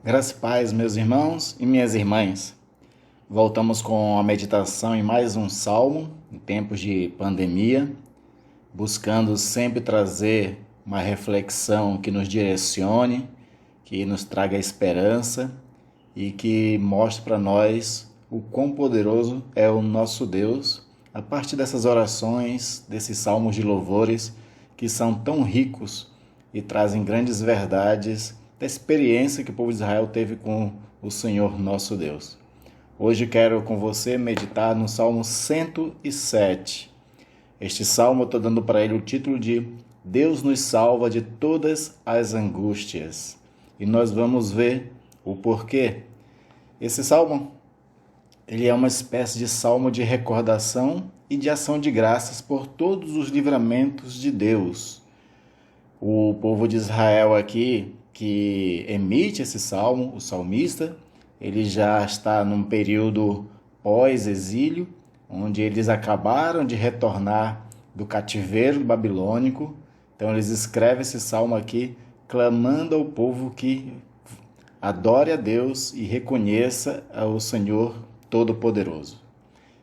Graças e paz, meus irmãos e minhas irmãs. Voltamos com a meditação em mais um salmo, em tempos de pandemia, buscando sempre trazer uma reflexão que nos direcione, que nos traga esperança e que mostre para nós o quão poderoso é o nosso Deus, a partir dessas orações, desses salmos de louvores que são tão ricos e trazem grandes verdades da experiência que o povo de Israel teve com o Senhor nosso Deus. Hoje quero com você meditar no Salmo 107. Este salmo eu estou dando para ele o título de Deus nos salva de todas as angústias. E nós vamos ver o porquê. Esse salmo, ele é uma espécie de salmo de recordação e de ação de graças por todos os livramentos de Deus. O povo de Israel aqui, que emite esse salmo, o salmista, ele já está num período pós-exílio, onde eles acabaram de retornar do cativeiro babilônico. Então eles escrevem esse salmo aqui, clamando ao povo que adore a Deus e reconheça o Senhor Todo-Poderoso.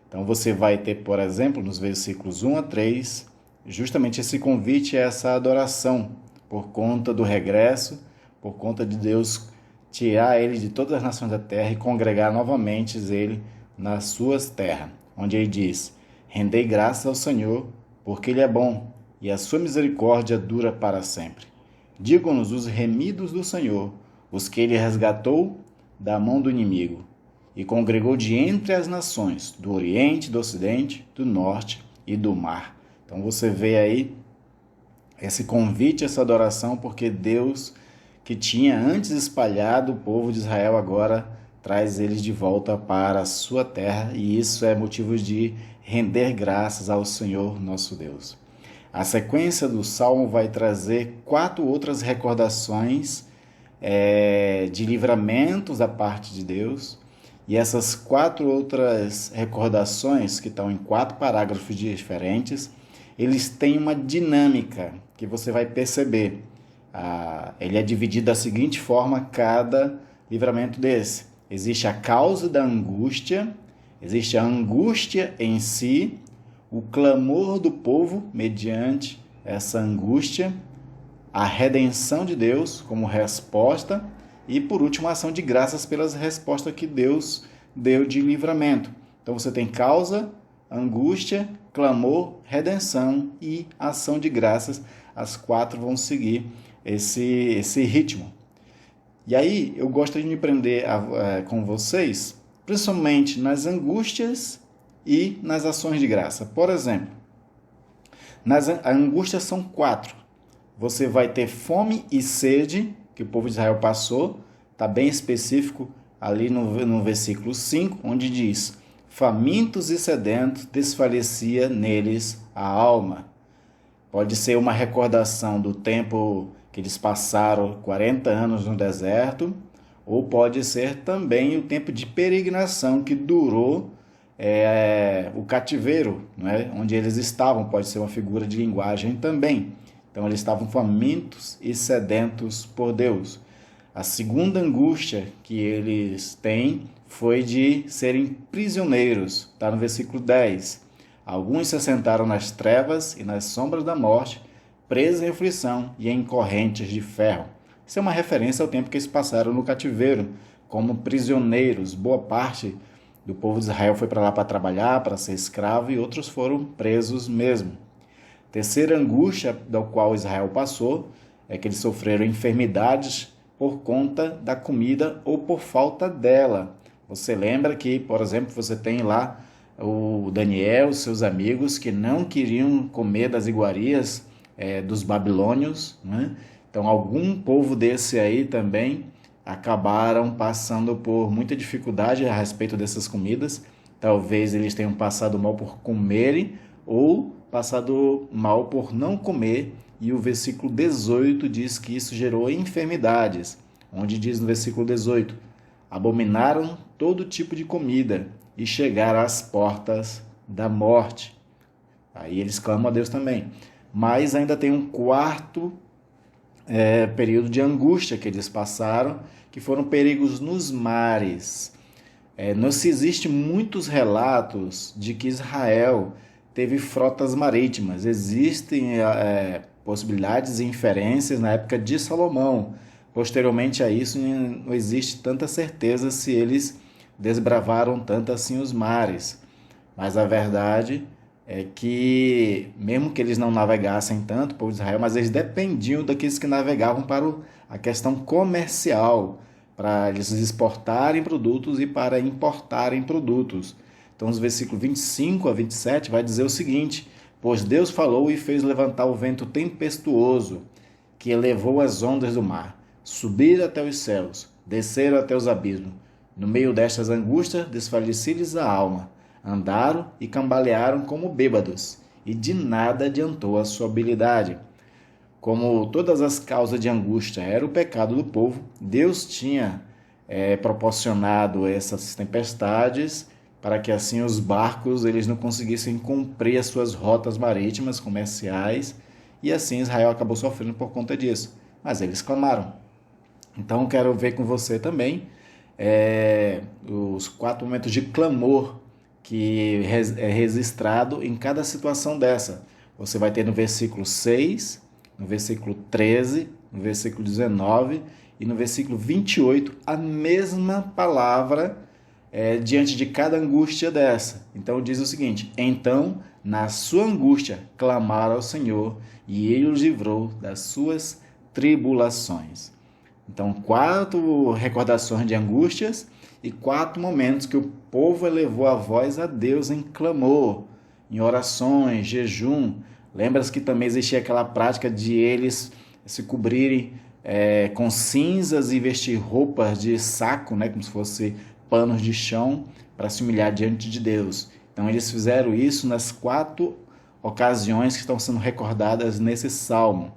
Então você vai ter, por exemplo, nos versículos 1 a 3, justamente esse convite a essa adoração, por conta do regresso, por conta de Deus tirar ele de todas as nações da terra e congregar novamente ele nas suas terras, onde ele diz: rendei graças ao Senhor, porque ele é bom, e a sua misericórdia dura para sempre. Digam-nos os remidos do Senhor, os que ele resgatou da mão do inimigo, e congregou de entre as nações, do Oriente, do Ocidente, do Norte e do Mar. Então você vê aí esse convite, essa adoração, porque Deus, que tinha antes espalhado o povo de Israel, agora traz eles de volta para a sua terra, e isso é motivo de render graças ao Senhor nosso Deus. A sequência do Salmo vai trazer 4 outras recordações de livramentos da parte de Deus, e essas 4 outras recordações, que estão em 4 parágrafos diferentes, eles têm uma dinâmica que você vai perceber. Ele é dividido da seguinte forma, cada livramento desse. Existe a causa da angústia, existe a angústia em si, o clamor do povo mediante essa angústia, a redenção de Deus como resposta e, por último, a ação de graças pelas respostas que Deus deu de livramento. Então você tem causa, angústia, clamor, redenção e ação de graças. As 4 vão seguir esse ritmo. E aí eu gosto de me prender com vocês, principalmente nas angústias e nas ações de graça. Por exemplo, nas angústias são 4. Você vai ter fome e sede, que o povo de Israel passou, está bem específico ali no versículo 5, onde diz: famintos e sedentos desfalecia neles a alma. Pode ser uma recordação do tempo que eles passaram 40 anos no deserto, ou pode ser também o tempo de peregrinação que durou o cativeiro, né? Onde eles estavam, pode ser uma figura de linguagem também. Então eles estavam famintos e sedentos por Deus. A segunda angústia que eles têm foi de serem prisioneiros, está no versículo 10. Alguns se assentaram nas trevas e nas sombras da morte, presos em aflição e em correntes de ferro. Isso é uma referência ao tempo que eles passaram no cativeiro, como prisioneiros. Boa parte do povo de Israel foi para lá para trabalhar, para ser escravo, e outros foram presos mesmo. Terceira angústia da qual Israel passou é que eles sofreram enfermidades por conta da comida ou por falta dela. Você lembra que, por exemplo, você tem lá o Daniel, os seus amigos, que não queriam comer das iguarias dos babilônios, né? Então algum povo desse aí também acabaram passando por muita dificuldade a respeito dessas comidas. Talvez eles tenham passado mal por comerem ou passado mal por não comer, e o versículo 18 diz que isso gerou enfermidades, onde diz no versículo 18: abominaram todo tipo de comida e chegaram às portas da morte. Aí eles clamam a Deus também. Mas ainda tem um quarto período de angústia que eles passaram, que foram perigos nos mares. Não se existe muitos relatos de que Israel teve frotas marítimas. Existem possibilidades e inferências na época de Salomão. Posteriormente a isso, não existe tanta certeza se eles desbravaram tanto assim os mares. Mas a verdade é que, mesmo que eles não navegassem tanto, o povo de Israel, mas eles dependiam daqueles que navegavam para a questão comercial, para eles exportarem produtos e para importarem produtos. Então, os versículos 25 a 27 vai dizer o seguinte: pois Deus falou e fez levantar o vento tempestuoso, que elevou as ondas do mar, subir até os céus, descer até os abismos. No meio destas angústias, desfaleci-lhes a alma. Andaram e cambalearam como bêbados, e de nada adiantou a sua habilidade. Como todas as causas de angústia era o pecado do povo, Deus tinha proporcionado essas tempestades para que assim os barcos eles não conseguissem cumprir as suas rotas marítimas comerciais, e assim Israel acabou sofrendo por conta disso. Mas eles clamaram. Então quero ver com você também os 4 momentos de clamor que é registrado em cada situação dessa. Você vai ter no versículo 6, no versículo 13, no versículo 19 e no versículo 28, a mesma palavra diante de cada angústia dessa. Então diz o seguinte: então, na sua angústia, clamaram ao Senhor, e ele os livrou das suas tribulações. Então, 4 recordações de angústias e 4 momentos que o povo elevou a voz a Deus em clamor, em orações, jejum. Lembra-se que também existia aquela prática de eles se cobrirem com cinzas e vestir roupas de saco, como se fosse panos de chão, para se humilhar diante de Deus. Então eles fizeram isso nas 4 ocasiões que estão sendo recordadas nesse salmo.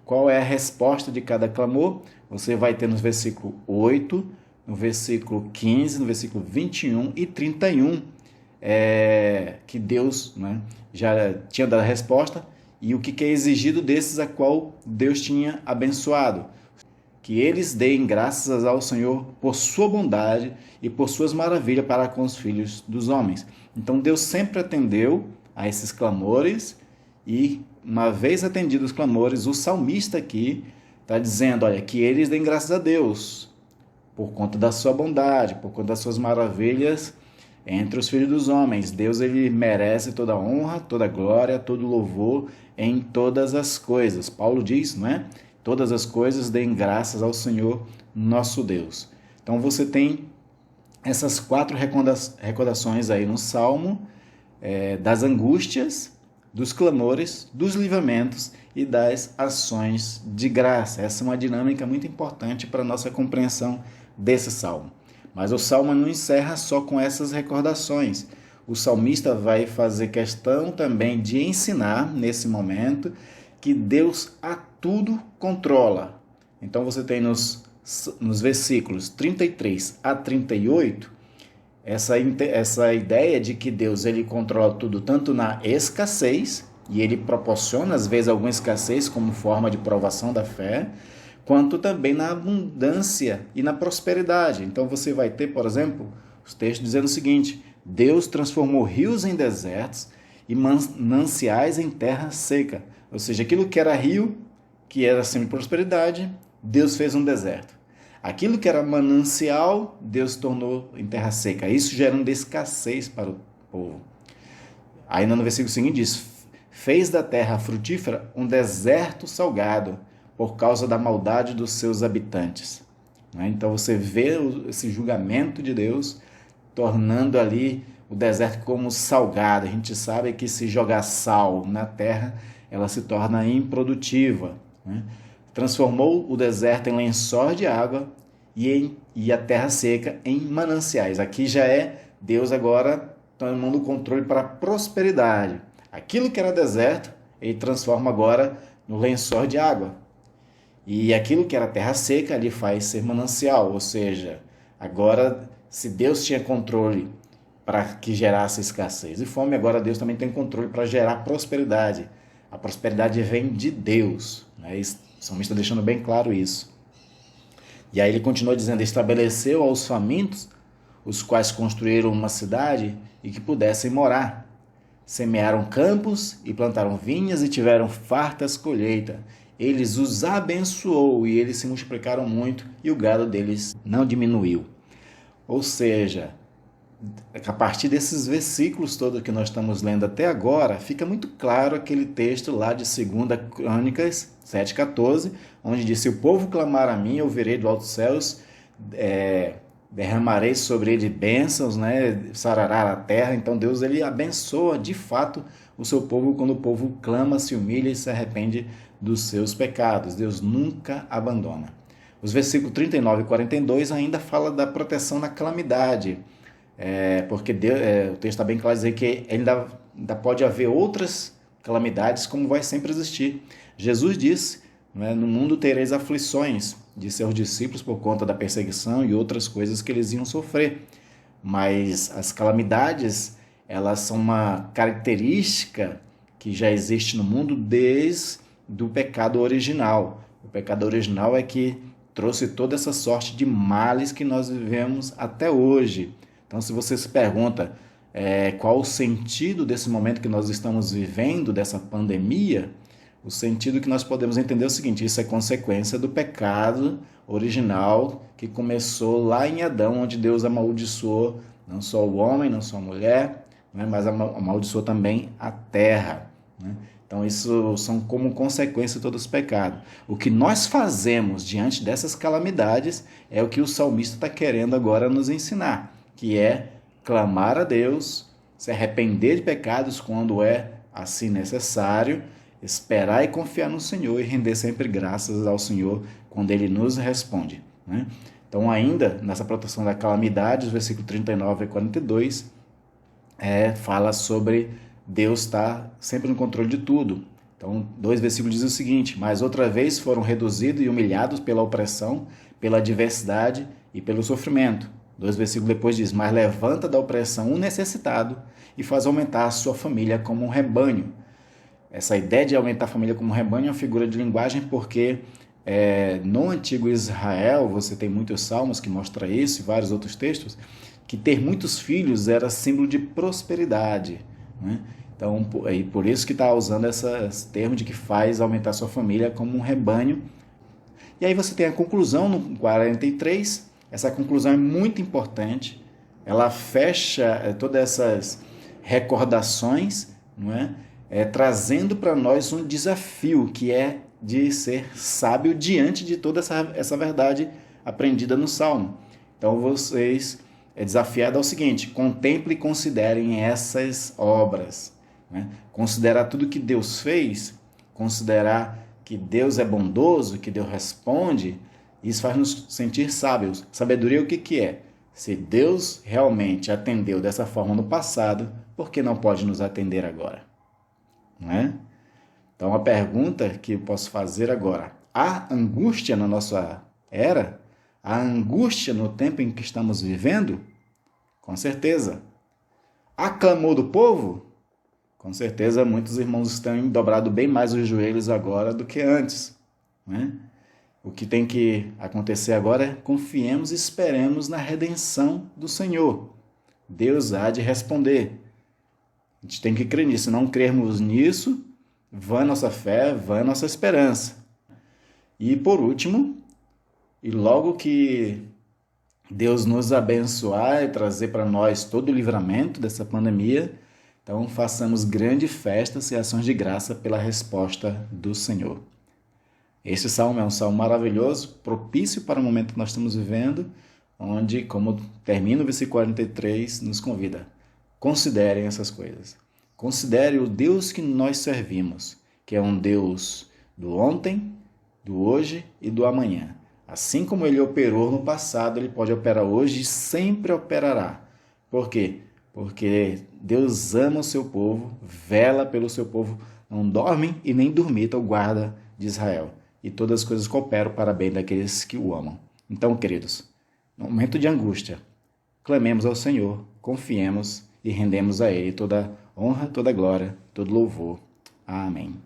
Qual é a resposta de cada clamor? Você vai ter no versículo 8, no versículo 15, no versículo 21 e 31, que Deus já tinha dado a resposta, e o que é exigido desses a qual Deus tinha abençoado. Que eles deem graças ao Senhor por sua bondade e por suas maravilhas para com os filhos dos homens. Então Deus sempre atendeu a esses clamores, e uma vez atendidos os clamores, o salmista aqui está dizendo, olha, que eles deem graças a Deus por conta da sua bondade, por conta das suas maravilhas entre os filhos dos homens. Deus ele merece toda a honra, toda a glória, todo o louvor em todas as coisas. Paulo diz, todas as coisas deem graças ao Senhor nosso Deus. Então você tem essas 4 recordações aí no Salmo, das angústias, dos clamores, dos livramentos e das ações de graça. Essa é uma dinâmica muito importante para a nossa compreensão desse Salmo. Mas o Salmo não encerra só com essas recordações. O salmista vai fazer questão também de ensinar, nesse momento, que Deus a tudo controla. Então você tem nos versículos 33 a 38, essa ideia de que Deus ele controla tudo, tanto na escassez, e ele proporciona às vezes alguma escassez como forma de provação da fé, quanto também na abundância e na prosperidade. Então você vai ter, por exemplo, os textos dizendo o seguinte: Deus transformou rios em desertos e mananciais em terra seca. Ou seja, aquilo que era rio, que era sempre prosperidade, Deus fez um deserto. Aquilo que era manancial, Deus tornou em terra seca. Isso gerando escassez para o povo. Ainda no versículo seguinte diz: fez da terra frutífera um deserto salgado, por causa da maldade dos seus habitantes. Então você vê esse julgamento de Deus tornando ali o deserto como salgado. A gente sabe que se jogar sal na terra, ela se torna improdutiva. Transformou o deserto em lençóis de água e a terra seca em mananciais. Aqui já é Deus agora tomando o controle para a prosperidade. Aquilo que era deserto, ele transforma agora no lençol de água. E aquilo que era terra seca, ele faz ser manancial. Ou seja, agora, se Deus tinha controle para que gerasse escassez e fome, agora Deus também tem controle para gerar prosperidade. A prosperidade vem de Deus. O salmista deixando bem claro isso. E aí ele continua dizendo: estabeleceu aos famintos, os quais construíram uma cidade e que pudessem morar. Semearam campos e plantaram vinhas e tiveram fartas colheitas. Eles os abençoou e eles se multiplicaram muito e o gado deles não diminuiu. Ou seja, a partir desses versículos todos que nós estamos lendo até agora, fica muito claro aquele texto lá de 2 Crônicas 7,14, onde diz: se o povo clamar a mim, eu ouvirei do alto céus, derramarei sobre ele bênçãos, sarará a terra. Então Deus, ele abençoa de fato o seu povo quando o povo clama, se humilha e se arrepende dos seus pecados. Deus nunca abandona. Os versículos 39 e 42 ainda fala da proteção na calamidade, porque Deus, o texto está bem claro dizer que ainda pode haver outras calamidades, como vai sempre existir. Jesus disse: no mundo tereis aflições, de seus discípulos, por conta da perseguição e outras coisas que eles iam sofrer. Mas as calamidades, elas são uma característica que já existe no mundo desde o pecado original. O pecado original é que trouxe toda essa sorte de males que nós vivemos até hoje. Então, se você se pergunta qual o sentido desse momento que nós estamos vivendo, dessa pandemia, o sentido que nós podemos entender é o seguinte: isso é consequência do pecado original que começou lá em Adão, onde Deus amaldiçoou não só o homem, não só a mulher, mas amaldiçoou também a terra. Então, isso são como consequência de todos os pecados. O que nós fazemos diante dessas calamidades é o que o salmista está querendo agora nos ensinar, que é clamar a Deus, se arrepender de pecados quando é assim necessário, esperar e confiar no Senhor e render sempre graças ao Senhor quando Ele nos responde. Então, ainda nessa proteção da calamidade, os versículos 39 e 42, fala sobre Deus estar sempre no controle de tudo. Então, 2 versículos dizem o seguinte: mas outra vez foram reduzidos e humilhados pela opressão, pela adversidade e pelo sofrimento. 2 versículos depois diz: mas levanta da opressão um necessitado e faz aumentar a sua família como um rebanho. Essa ideia de aumentar a família como um rebanho é uma figura de linguagem porque no antigo Israel, você tem muitos salmos que mostram isso e vários outros textos, que ter muitos filhos era símbolo de prosperidade. Então, por isso que está usando esse termo de que faz aumentar a sua família como um rebanho. E aí você tem a conclusão no 43, essa conclusão é muito importante, ela fecha todas essas recordações, trazendo para nós um desafio que é de ser sábio diante de toda essa verdade aprendida no Salmo. Então vocês desafiados ao seguinte: contemple e considerem essas obras. Considerar tudo que Deus fez, considerar que Deus é bondoso, que Deus responde, isso faz nos sentir sábios. Sabedoria o que é? Se Deus realmente atendeu dessa forma no passado, por que não pode nos atender agora? Então, a pergunta que eu posso fazer agora: há angústia na nossa era? Há angústia no tempo em que estamos vivendo? Com certeza. Há clamor do povo? Com certeza, muitos irmãos estão dobrado bem mais os joelhos agora do que antes. O que tem que acontecer agora é confiemos e esperemos na redenção do Senhor. Deus há de responder. A gente tem que crer nisso. Se não crermos nisso, vã nossa fé, vã nossa esperança. E por último, e logo que Deus nos abençoar e trazer para nós todo o livramento dessa pandemia, então façamos grandes festas e ações de graça pela resposta do Senhor. Este salmo é um salmo maravilhoso, propício para o momento que nós estamos vivendo, onde, como termina o versículo 43, nos convida: considerem essas coisas. Considere o Deus que nós servimos, que é um Deus do ontem, do hoje e do amanhã. Assim como Ele operou no passado, Ele pode operar hoje e sempre operará. Por quê? Porque Deus ama o seu povo, vela pelo seu povo, não dorme e nem dormita o guarda de Israel. E todas as coisas cooperam para bem daqueles que o amam. Então, queridos, no momento de angústia, clamemos ao Senhor, confiemos e rendemos a Ele toda honra, toda glória, todo louvor. Amém.